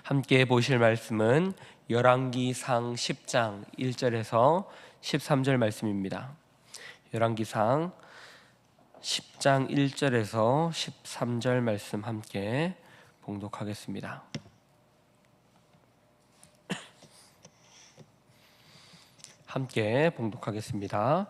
함께 보실 말씀은 열왕기상 10장 1절에서 13절 말씀입니다. 열왕기상 10장 1절에서 13절 말씀 함께 봉독하겠습니다. 함께 봉독하겠습니다.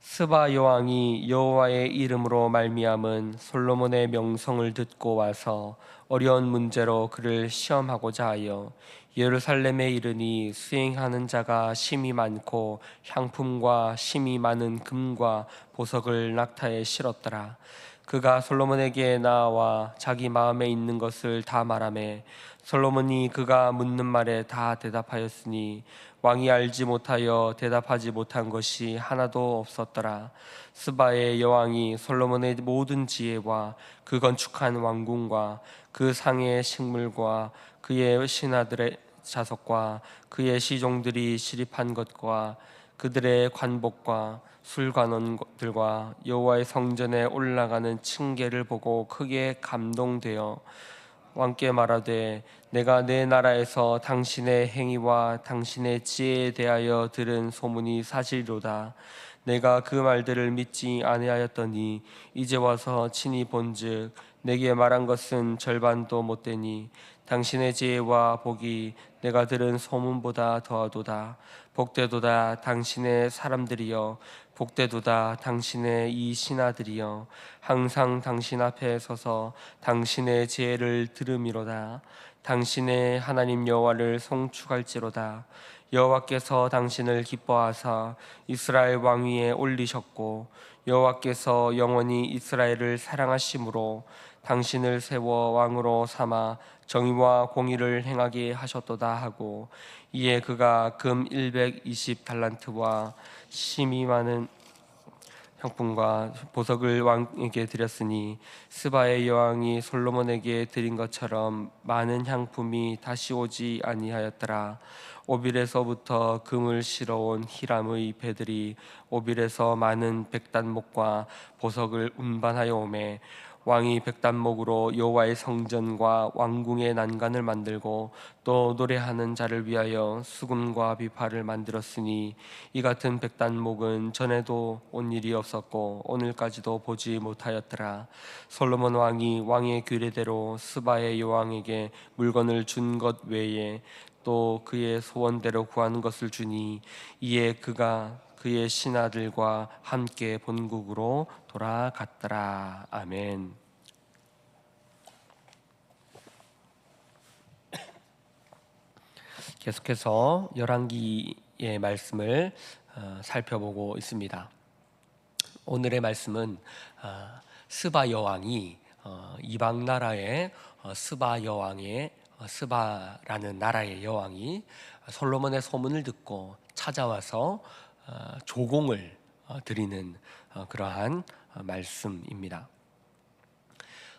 스바 여왕이 여호와의 이름으로 말미암은 솔로몬의 명성을 듣고 와서 어려운 문제로 그를 시험하고자 하여 예루살렘에 이르니 수행하는 자가 심히 많고 향품과 심히 많은 금과 보석을 낙타에 실었더라. 그가 솔로몬에게 나와 자기 마음에 있는 것을 다 말하매 솔로몬이 그가 묻는 말에 다 대답하였으니 왕이 알지 못하여 대답하지 못한 것이 하나도 없었더라. 스바의 여왕이 솔로몬의 모든 지혜와 그 건축한 왕궁과 그 상의 식물과 그의 신하들의 자석과 그의 시종들이 시립한 것과 그들의 관복과 술관원들과 여호와의 성전에 올라가는 층계를 보고 크게 감동되어 왕께 말하되 내가 내 나라에서 당신의 행위와 당신의 지혜에 대하여 들은 소문이 사실이로다. 내가 그 말들을 믿지 아니하였더니 이제 와서 친히 본즉 내게 말한 것은 절반도 못되니 당신의 지혜와 복이 내가 들은 소문보다 더하도다. 복되도다 당신의 사람들이여, 복되도다 당신의 이 신하들이여, 항상 당신 앞에 서서 당신의 지혜를 들음이로다. 당신의 하나님 여호와를 송축할지로다. 여호와께서 당신을 기뻐하사 이스라엘 왕위에 올리셨고 여호와께서 영원히 이스라엘을 사랑하심으로 당신을 세워 왕으로 삼아 정의와 공의를 행하게 하셨도다 하고, 이에 그가 금 120달란트와 심히 많은 향품과 보석을 왕에게 드렸으니 스바의 여왕이 솔로몬에게 드린 것처럼 많은 향품이 다시 오지 아니하였더라. 오빌에서부터 금을 실어온 히람의 배들이 오빌에서 많은 백단목과 보석을 운반하여 오매 왕이 백단목으로 여호와의 성전과 왕궁의 난간을 만들고 또 노래하는 자를 위하여 수금과 비파를 만들었으니 이 같은 백단목은 전에도 온 일이 없었고 오늘까지도 보지 못하였더라. 솔로몬 왕이 왕의 규례대로 스바의 여왕에게 물건을 준 것 외에 또 그의 소원대로 구하는 것을 주니 이에 그가 그의 신하들과 함께 본국으로 돌아갔더라. 아멘. 계속해서 열왕기의 말씀을 살펴보고 있습니다. 오늘의 말씀은 스바 여왕이 이방 나라의 스바 여왕의 스바라는 나라의 여왕이 솔로몬의 소문을 듣고 찾아와서 조공을 드리는 그러한 말씀입니다.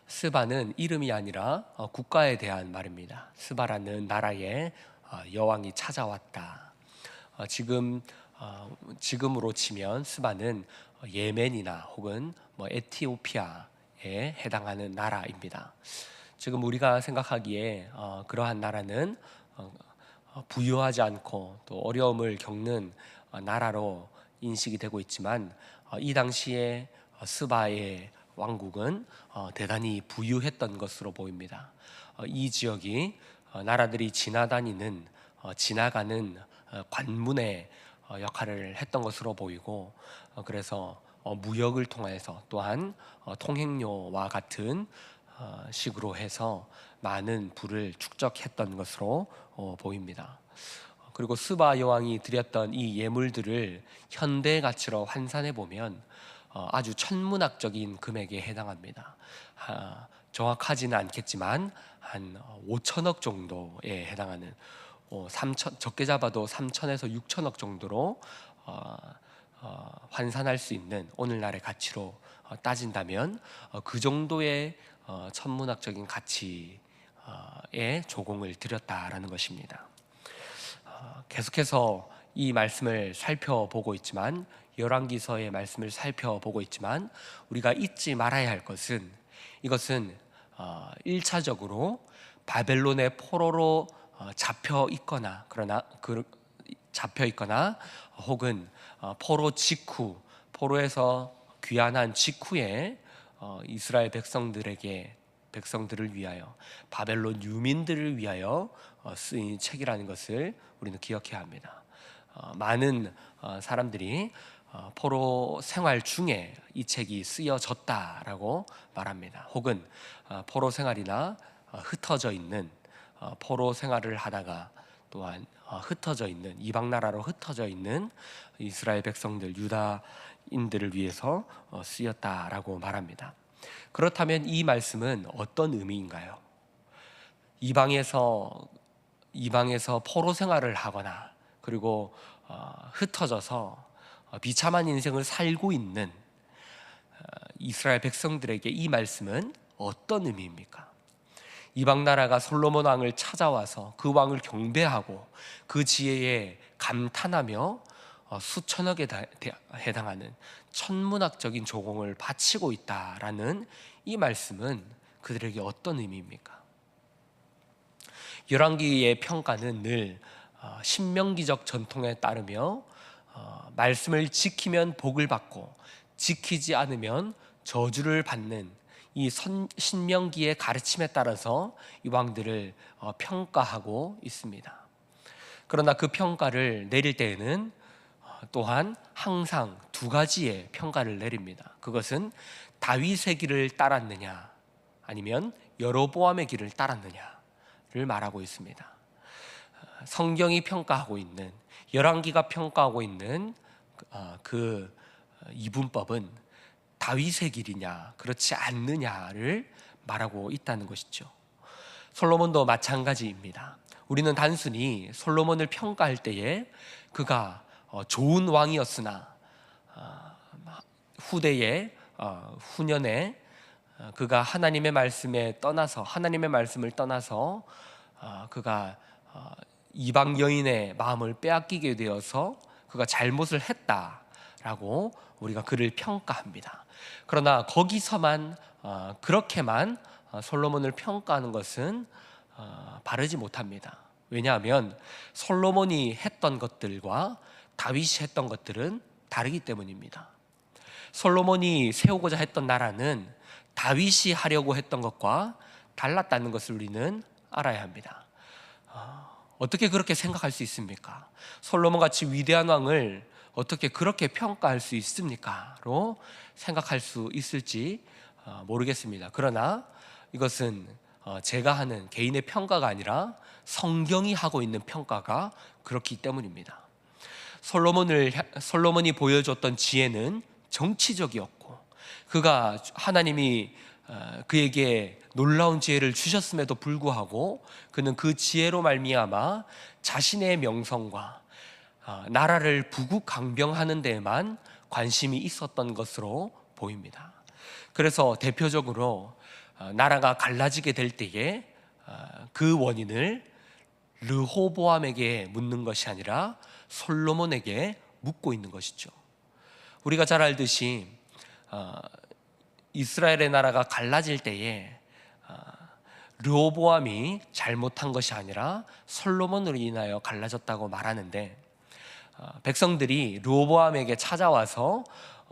스바는 이름이 아니라 국가에 대한 말입니다. 스바라는 나라의 여왕이 찾아왔다. 지금으로 치면 스바는 예멘이나 혹은 에티오피아에 해당하는 나라입니다. 지금 우리가 생각하기에 그러한 나라는 부유하지 않고 또 어려움을 겪는 나라로 인식이 되고 있지만 이 당시에 스바의 왕국은 대단히 부유했던 것으로 보입니다. 이 지역이 나라들이 지나가는 관문의 역할을 했던 것으로 보이고, 그래서 무역을 통해서 또한 통행료와 같은 식으로 해서 많은 부를 축적했던 것으로 보입니다. 그리고 스바 여왕이 드렸던 이 예물들을 현대 가치로 환산해 보면 아주 천문학적인 금액에 해당합니다. 정확하지는 않겠지만 한 5천억 정도에 해당하는, 적게 잡아도 3천에서 6천억 정도로 환산할 수 있는 오늘날의 가치로 따진다면 그 정도의 천문학적인 가치에 조공을 드렸다라는 것입니다. 계속해서 이 말씀을 살펴보고 있지만, 열왕기서의 말씀을 살펴보고 있지만 우리가 잊지 말아야 할 것은, 이것은 1차적으로 바벨론의 포로로 잡혀 있거나 혹은 포로 직후, 포로에서 귀환한 직후에 이스라엘 백성들을 위하여, 바벨론 유민들을 위하여 쓰인 책이라는 것을 우리는 기억해야 합니다. 많은 사람들이 포로 생활 중에 이 책이 쓰여졌다라고 말합니다. 혹은 포로 생활이나 흩어져 있는, 포로 생활을 하다가 또한 흩어져 있는, 이방 나라로 흩어져 있는 이스라엘 백성들, 유다인들을 위해서 쓰였다라고 말합니다. 그렇다면 이 말씀은 어떤 의미인가요? 이방에서 포로 생활을 하거나 그리고 흩어져서 비참한 인생을 살고 있는 이스라엘 백성들에게 이 말씀은 어떤 의미입니까? 이방 나라가 솔로몬 왕을 찾아와서 그 왕을 경배하고 그 지혜에 감탄하며 수천억에 해당하는 천문학적인 조공을 바치고 있다라는 이 말씀은 그들에게 어떤 의미입니까? 열왕기의 평가는 늘 신명기적 전통에 따르며 말씀을 지키면 복을 받고 지키지 않으면 저주를 받는 이 신명기의 가르침에 따라서 이 왕들을 평가하고 있습니다. 그러나 그 평가를 내릴 때에는 또한 항상 두 가지의 평가를 내립니다. 그것은 다윗의 길을 따랐느냐 아니면 여로보암의 길을 따랐느냐를 말하고 있습니다. 성경이 평가하고 있는, 열왕기가 평가하고 있는 그 이분법은 다윗의 길이냐 그렇지 않느냐를 말하고 있다는 것이죠. 솔로몬도 마찬가지입니다. 우리는 단순히 솔로몬을 평가할 때에 그가 좋은 왕이었으나 후년에 그가 하나님의 말씀을 떠나서 그가 이방 여인의 마음을 빼앗기게 되어서 그가 잘못을 했다라고 우리가 그를 평가합니다. 그러나 거기서만 그렇게만 솔로몬을 평가하는 것은 바르지 못합니다. 왜냐하면 솔로몬이 했던 것들과 다윗이 했던 것들은 다르기 때문입니다. 솔로몬이 세우고자 했던 나라는 다윗이 하려고 했던 것과 달랐다는 것을 우리는 알아야 합니다. 어떻게 그렇게 생각할 수 있습니까? 솔로몬같이 위대한 왕을 어떻게 그렇게 평가할 수 있습니까? 로 생각할 수 있을지 모르겠습니다. 그러나 이것은 제가 하는 개인의 평가가 아니라 성경이 하고 있는 평가가 그렇기 때문입니다. 솔로몬이 보여줬던 지혜는 정치적이었고, 하나님이 그에게 놀라운 지혜를 주셨음에도 불구하고 그는 그 지혜로 말미암아 자신의 명성과 나라를 부국강병하는 데에만 관심이 있었던 것으로 보입니다. 그래서 대표적으로 나라가 갈라지게 될 때에 그 원인을 르호보암에게 묻는 것이 아니라 솔로몬에게 묻고 있는 것이죠. 우리가 잘 알듯이 이스라엘의 나라가 갈라질 때에 르호보암이 잘못한 것이 아니라 솔로몬으로 인하여 갈라졌다고 말하는데, 백성들이 르호보암에게 찾아와서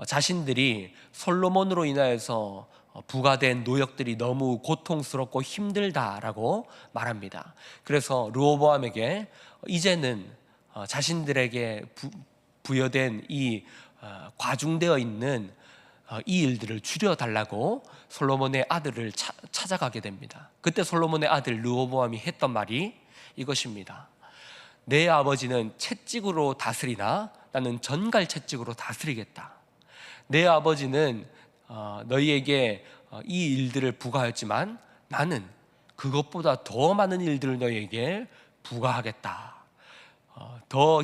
자신들이 솔로몬으로 인하여서 부과된 노역들이 너무 고통스럽고 힘들다라고 말합니다. 그래서 르호보암에게 이제는 자신들에게 부여된 이 과중되어 있는 이 일들을 줄여달라고 솔로몬의 아들을 찾아가게 됩니다. 그때 솔로몬의 아들 르호보암이 했던 말이 이것입니다. 내 아버지는 채찍으로 다스리나 나는 전갈 채찍으로 다스리겠다. 내 아버지는 너희에게 이 일들을 부과했지만 나는 그것보다 더 많은 일들을 너희에게 부과하겠다. 더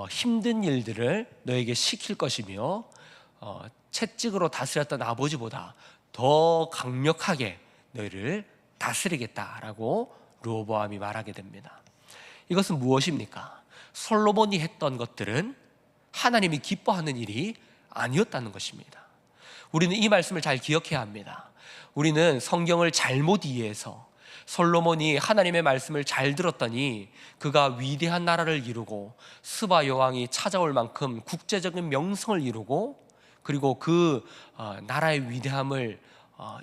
힘든 일들을 너에게 시킬 것이며 채찍으로 다스렸던 아버지보다 더 강력하게 너희를 다스리겠다라고 르호보암이 말하게 됩니다. 이것은 무엇입니까? 솔로몬이 했던 것들은 하나님이 기뻐하는 일이 아니었다는 것입니다. 우리는 이 말씀을 잘 기억해야 합니다. 우리는 성경을 잘못 이해해서 솔로몬이 하나님의 말씀을 잘 들었더니 그가 위대한 나라를 이루고 스바 여왕이 찾아올 만큼 국제적인 명성을 이루고, 그리고 그 나라의 위대함을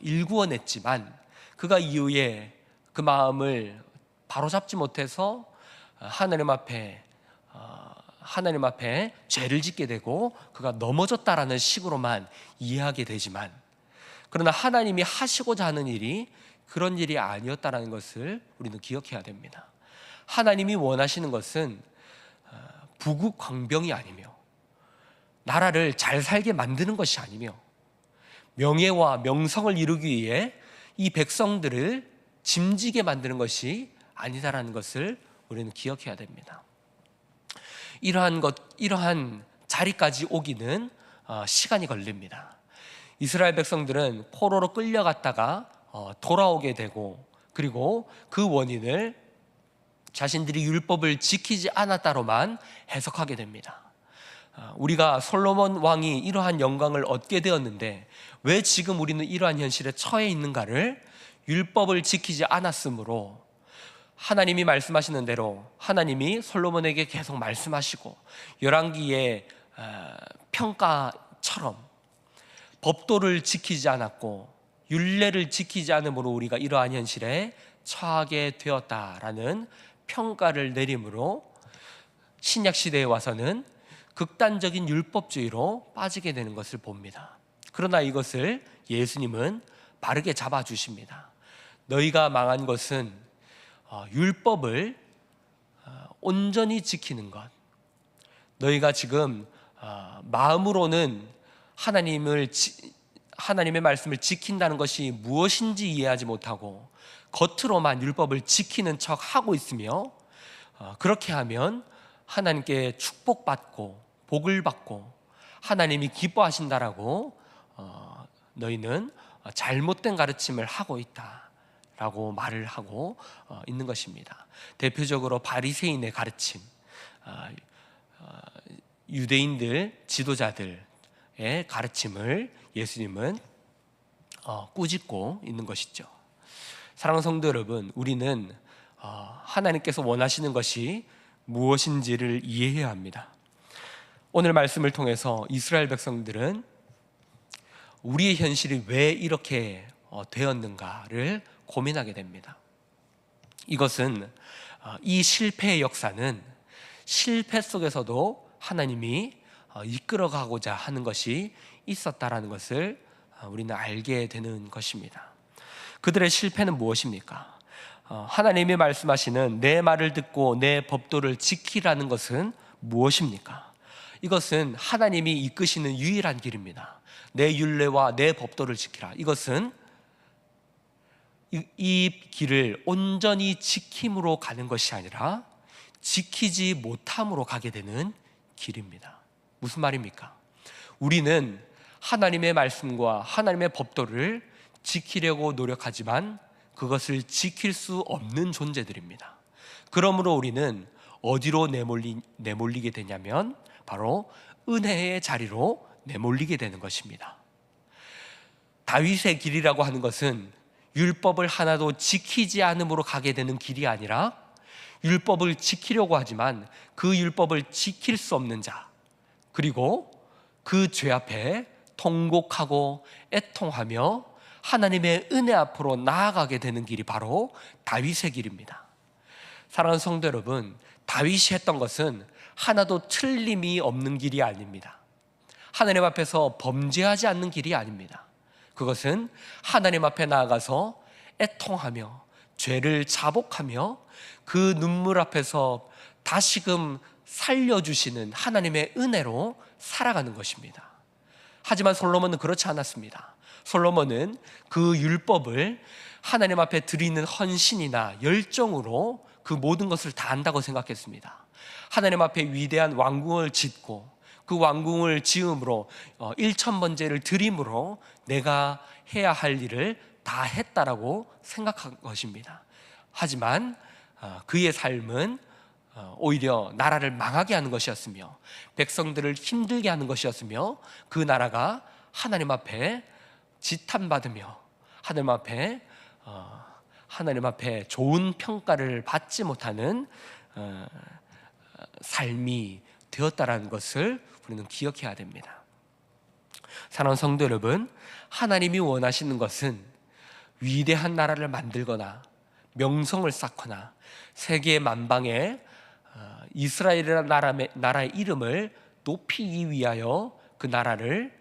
일구어냈지만 그가 이후에 그 마음을 바로잡지 못해서 하나님 앞에 죄를 짓게 되고 그가 넘어졌다라는 식으로만 이해하게 되지만, 그러나 하나님이 하시고자 하는 일이 그런 일이 아니었다는 것을 우리는 기억해야 됩니다. 하나님이 원하시는 것은 부국광병이 아니며 나라를 잘 살게 만드는 것이 아니며 명예와 명성을 이루기 위해 이 백성들을 짐지게 만드는 것이 아니다라는 것을 우리는 기억해야 됩니다. 이러한 자리까지 오기는 시간이 걸립니다. 이스라엘 백성들은 포로로 끌려갔다가 돌아오게 되고, 그리고 그 원인을 자신들이 율법을 지키지 않았다로만 해석하게 됩니다. 우리가 솔로몬 왕이 이러한 영광을 얻게 되었는데 왜 지금 우리는 이러한 현실에 처해 있는가를 율법을 지키지 않았으므로, 하나님이 말씀하시는 대로 하나님이 솔로몬에게 계속 말씀하시고 열왕기의 평가처럼 법도를 지키지 않았고 율례를 지키지 않음으로 우리가 이러한 현실에 처하게 되었다라는 평가를 내림으로 신약 시대에 와서는 극단적인 율법주의로 빠지게 되는 것을 봅니다. 그러나 이것을 예수님은 바르게 잡아주십니다. 너희가 망한 것은 율법을 온전히 지키는 것, 너희가 지금 마음으로는 하나님의 말씀을 지킨다는 것이 무엇인지 이해하지 못하고 겉으로만 율법을 지키는 척 하고 있으며, 그렇게 하면 하나님께 축복받고 복을 받고 하나님이 기뻐하신다라고 너희는 잘못된 가르침을 하고 있다라고 말을 하고 있는 것입니다. 대표적으로 바리새인의 가르침, 유대인들 지도자들의 가르침을 예수님은 꾸짖고 있는 것이죠. 사랑하는 성도 여러분, 우리는 하나님께서 원하시는 것이 무엇인지를 이해해야 합니다. 오늘 말씀을 통해서 이스라엘 백성들은 우리의 현실이 왜 이렇게 되었는가를 고민하게 됩니다. 이것은 이 실패의 역사는 실패 속에서도 하나님이 이끌어가고자 하는 것이 있었다라는 것을 우리는 알게 되는 것입니다. 그들의 실패는 무엇입니까? 하나님이 말씀하시는 내 말을 듣고 내 법도를 지키라는 것은 무엇입니까? 이것은 하나님이 이끄시는 유일한 길입니다. 내 율례와 내 법도를 지키라. 이것은 이 길을 온전히 지킴으로 가는 것이 아니라 지키지 못함으로 가게 되는 길입니다. 무슨 말입니까? 우리는 하나님의 말씀과 하나님의 법도를 지키려고 노력하지만 그것을 지킬 수 없는 존재들입니다. 그러므로 우리는 어디로 내몰리게 되냐면 바로 은혜의 자리로 내몰리게 되는 것입니다. 다윗의 길이라고 하는 것은 율법을 하나도 지키지 않음으로 가게 되는 길이 아니라 율법을 지키려고 하지만 그 율법을 지킬 수 없는 자, 그리고 그 죄 앞에 통곡하고 애통하며 하나님의 은혜 앞으로 나아가게 되는 길이 바로 다윗의 길입니다. 사랑하는 성도 여러분, 다윗이 했던 것은 하나도 틀림이 없는 길이 아닙니다. 하나님 앞에서 범죄하지 않는 길이 아닙니다. 그것은 하나님 앞에 나아가서 애통하며 죄를 자복하며 그 눈물 앞에서 다시금 살려주시는 하나님의 은혜로 살아가는 것입니다. 하지만 솔로몬은 그렇지 않았습니다. 솔로몬은 그 율법을 하나님 앞에 드리는 헌신이나 열정으로 그 모든 것을 다 한다고 생각했습니다. 하나님 앞에 위대한 왕궁을 짓고 그 왕궁을 지음으로 1,000번제를 드림으로 내가 해야 할 일을 다 했다라고 생각한 것입니다. 하지만 그의 삶은 오히려 나라를 망하게 하는 것이었으며 백성들을 힘들게 하는 것이었으며 그 나라가 하나님 앞에 지탄받으며 하나님 앞에 하나님 앞에 좋은 평가를 받지 못하는 삶이 되었다라는 것을 우리는 기억해야 됩니다. 사랑하는 성도 여러분, 하나님이 원하시는 것은 위대한 나라를 만들거나 명성을 쌓거나 세계 만방에 이스라엘이라는 나라의 이름을 높이기 위하여 그 나라를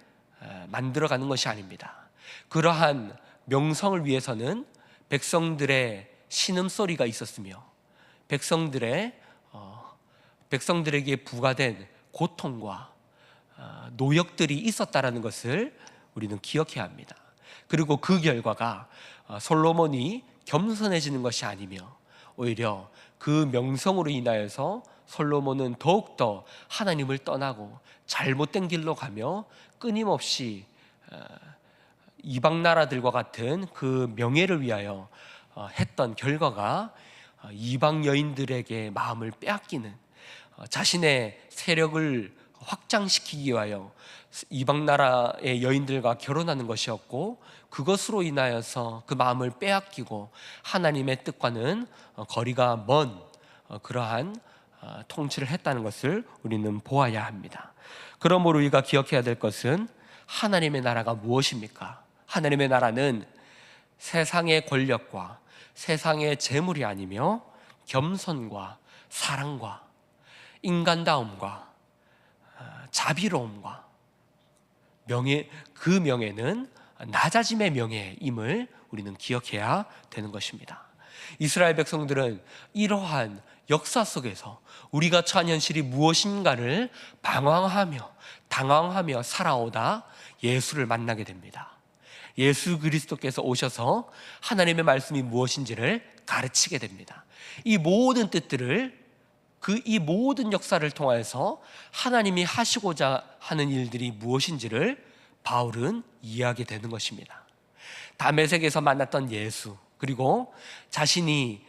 만들어가는 것이 아닙니다. 그러한 명성을 위해서는 백성들의 신음소리가 있었으며 백성들에게 부과된 고통과 노역들이 있었다라는 것을 우리는 기억해야 합니다. 그리고 그 결과가 솔로몬이 겸손해지는 것이 아니며 오히려 그 명성으로 인하여서 솔로몬은 더욱더 하나님을 떠나고 잘못된 길로 가며 끊임없이 이방 나라들과 같은 그 명예를 위하여 했던 결과가 이방 여인들에게 마음을 빼앗기는, 자신의 세력을 확장시키기 위하여 이방 나라의 여인들과 결혼하는 것이었고, 그것으로 인하여서 그 마음을 빼앗기고 하나님의 뜻과는 거리가 먼 그러한 통치를 했다는 것을 우리는 보아야 합니다. 그러므로 우리가 기억해야 될 것은 하나님의 나라가 무엇입니까? 하나님의 나라는 세상의 권력과 세상의 재물이 아니며 겸손과 사랑과 인간다움과 자비로움과 그 명예는 낮아짐의 명예임을 우리는 기억해야 되는 것입니다. 이스라엘 백성들은 이러한 역사 속에서 우리가 처한 현실이 무엇인가를 방황하며 당황하며 살아오다 예수를 만나게 됩니다. 예수 그리스도께서 오셔서 하나님의 말씀이 무엇인지를 가르치게 됩니다. 이 모든 뜻들을, 이 모든 역사를 통해서 하나님이 하시고자 하는 일들이 무엇인지를 바울은 이해하게 되는 것입니다. 다메섹에서 만났던 예수, 그리고 자신이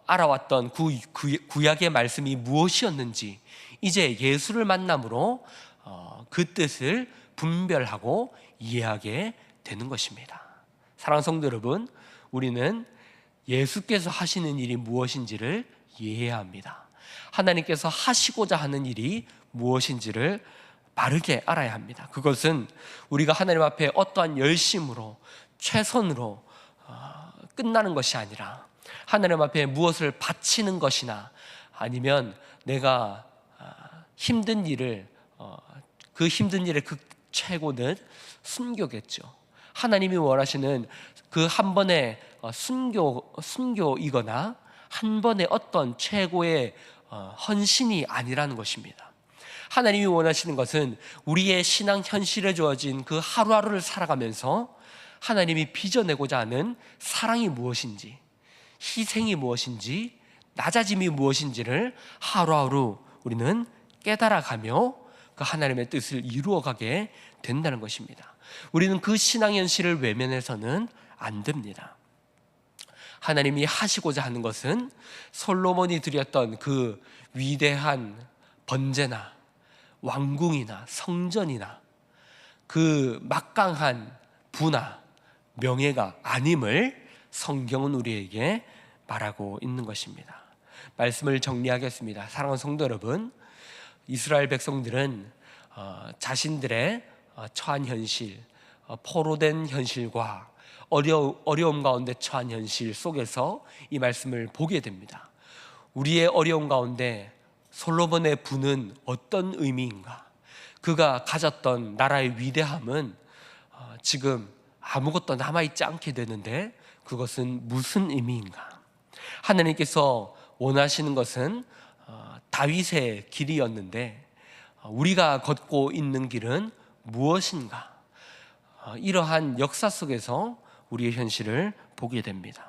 알아왔던 구약의 말씀이 무엇이었는지 이제 예수를 만남으로 그 뜻을 분별하고 이해하게 되는 것입니다. 사랑하는 성도 여러분, 우리는 예수께서 하시는 일이 무엇인지를 이해해야 합니다. 하나님께서 하시고자 하는 일이 무엇인지를 바르게 알아야 합니다. 그것은 우리가 하나님 앞에 어떠한 열심으로 최선으로 끝나는 것이 아니라 하나님 앞에 무엇을 바치는 것이나 아니면 내가 힘든 일을 그 힘든 일의 그 최고는 순교겠죠. 하나님이 원하시는 그 한 번의 순교이거나 한 번의 어떤 최고의 헌신이 아니라는 것입니다. 하나님이 원하시는 것은 우리의 신앙 현실에 주어진 그 하루하루를 살아가면서 하나님이 빚어내고자 하는 사랑이 무엇인지, 희생이 무엇인지, 낮아짐이 무엇인지를 하루하루 우리는 깨달아가며 그 하나님의 뜻을 이루어가게 된다는 것입니다. 우리는 그 신앙 현실을 외면해서는 안 됩니다. 하나님이 하시고자 하는 것은 솔로몬이 드렸던 그 위대한 번제나 왕궁이나 성전이나 그 막강한 부나 명예가 아님을 성경은 우리에게 말하고 있는 것입니다. 말씀을 정리하겠습니다. 사랑하는 성도 여러분, 이스라엘 백성들은 자신들의 처한 현실, 포로된 현실과 어려움 가운데 처한 현실 속에서 이 말씀을 보게 됩니다. 우리의 어려움 가운데 솔로몬의 부는 어떤 의미인가? 그가 가졌던 나라의 위대함은 지금 아무것도 남아있지 않게 되는데 그것은 무슨 의미인가? 하나님께서 원하시는 것은 다윗의 길이었는데 우리가 걷고 있는 길은 무엇인가? 이러한 역사 속에서 우리의 현실을 보게 됩니다.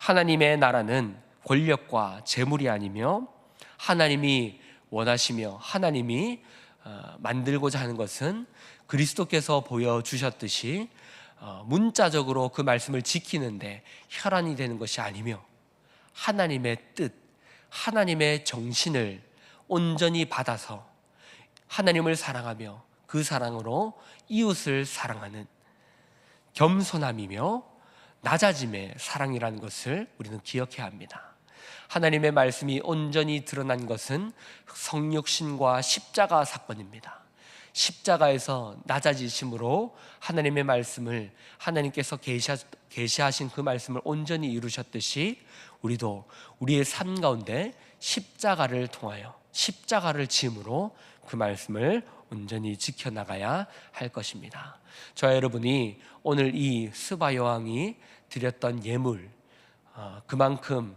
하나님의 나라는 권력과 재물이 아니며 하나님이 원하시며 하나님이 만들고자 하는 것은 그리스도께서 보여주셨듯이 문자적으로 그 말씀을 지키는데 혈안이 되는 것이 아니며 하나님의 뜻, 하나님의 정신을 온전히 받아서 하나님을 사랑하며 그 사랑으로 이웃을 사랑하는 겸손함이며 낮아짐의 사랑이라는 것을 우리는 기억해야 합니다. 하나님의 말씀이 온전히 드러난 것은 성육신과 십자가 사건입니다. 십자가에서 낮아지심으로 하나님의 말씀을, 하나님께서 계시하신 그 말씀을 온전히 이루셨듯이 우리도 우리의 삶 가운데 십자가를 통하여, 십자가를 짐으로 그 말씀을 온전히 지켜나가야 할 것입니다. 저와 여러분이 오늘 이 스바 여왕이 드렸던 예물, 그만큼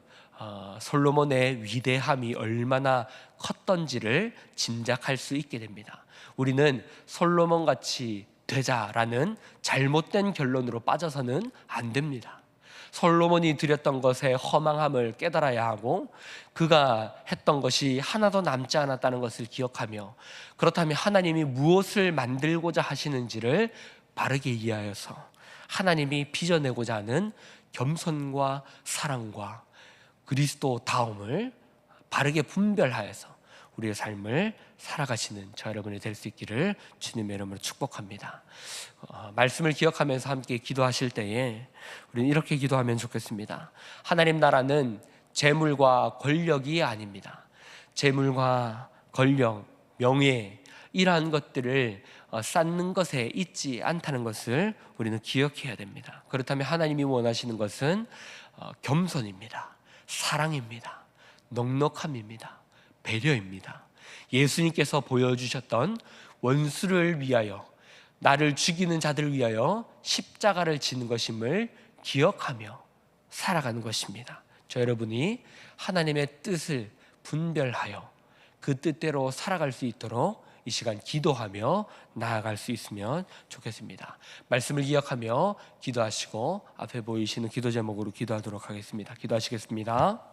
솔로몬의 위대함이 얼마나 컸던지를 짐작할 수 있게 됩니다. 우리는 솔로몬같이 되자라는 잘못된 결론으로 빠져서는 안 됩니다. 솔로몬이 드렸던 것의 허망함을 깨달아야 하고, 그가 했던 것이 하나도 남지 않았다는 것을 기억하며, 그렇다면 하나님이 무엇을 만들고자 하시는지를 바르게 이해하여서 하나님이 빚어내고자 하는 겸손과 사랑과 그리스도다움을 바르게 분별하여서 우리의 삶을 살아가시는 저 여러분이 될 수 있기를 주님의 이름으로 축복합니다. 말씀을 기억하면서 함께 기도하실 때에 우리는 이렇게 기도하면 좋겠습니다. 하나님 나라는 재물과 권력이 아닙니다. 재물과 권력, 명예, 이러한 것들을 쌓는 것에 있지 않다는 것을 우리는 기억해야 됩니다. 그렇다면 하나님이 원하시는 것은 겸손입니다. 사랑입니다. 넉넉함입니다. 배려입니다. 예수님께서 보여주셨던 원수를 위하여, 나를 죽이는 자들을 위하여 십자가를 지는 것임을 기억하며 살아가는 것입니다. 저 여러분이 하나님의 뜻을 분별하여 그 뜻대로 살아갈 수 있도록 이 시간 기도하며 나아갈 수 있으면 좋겠습니다. 말씀을 기억하며 기도하시고 앞에 보이시는 기도 제목으로 기도하도록 하겠습니다. 기도하시겠습니다.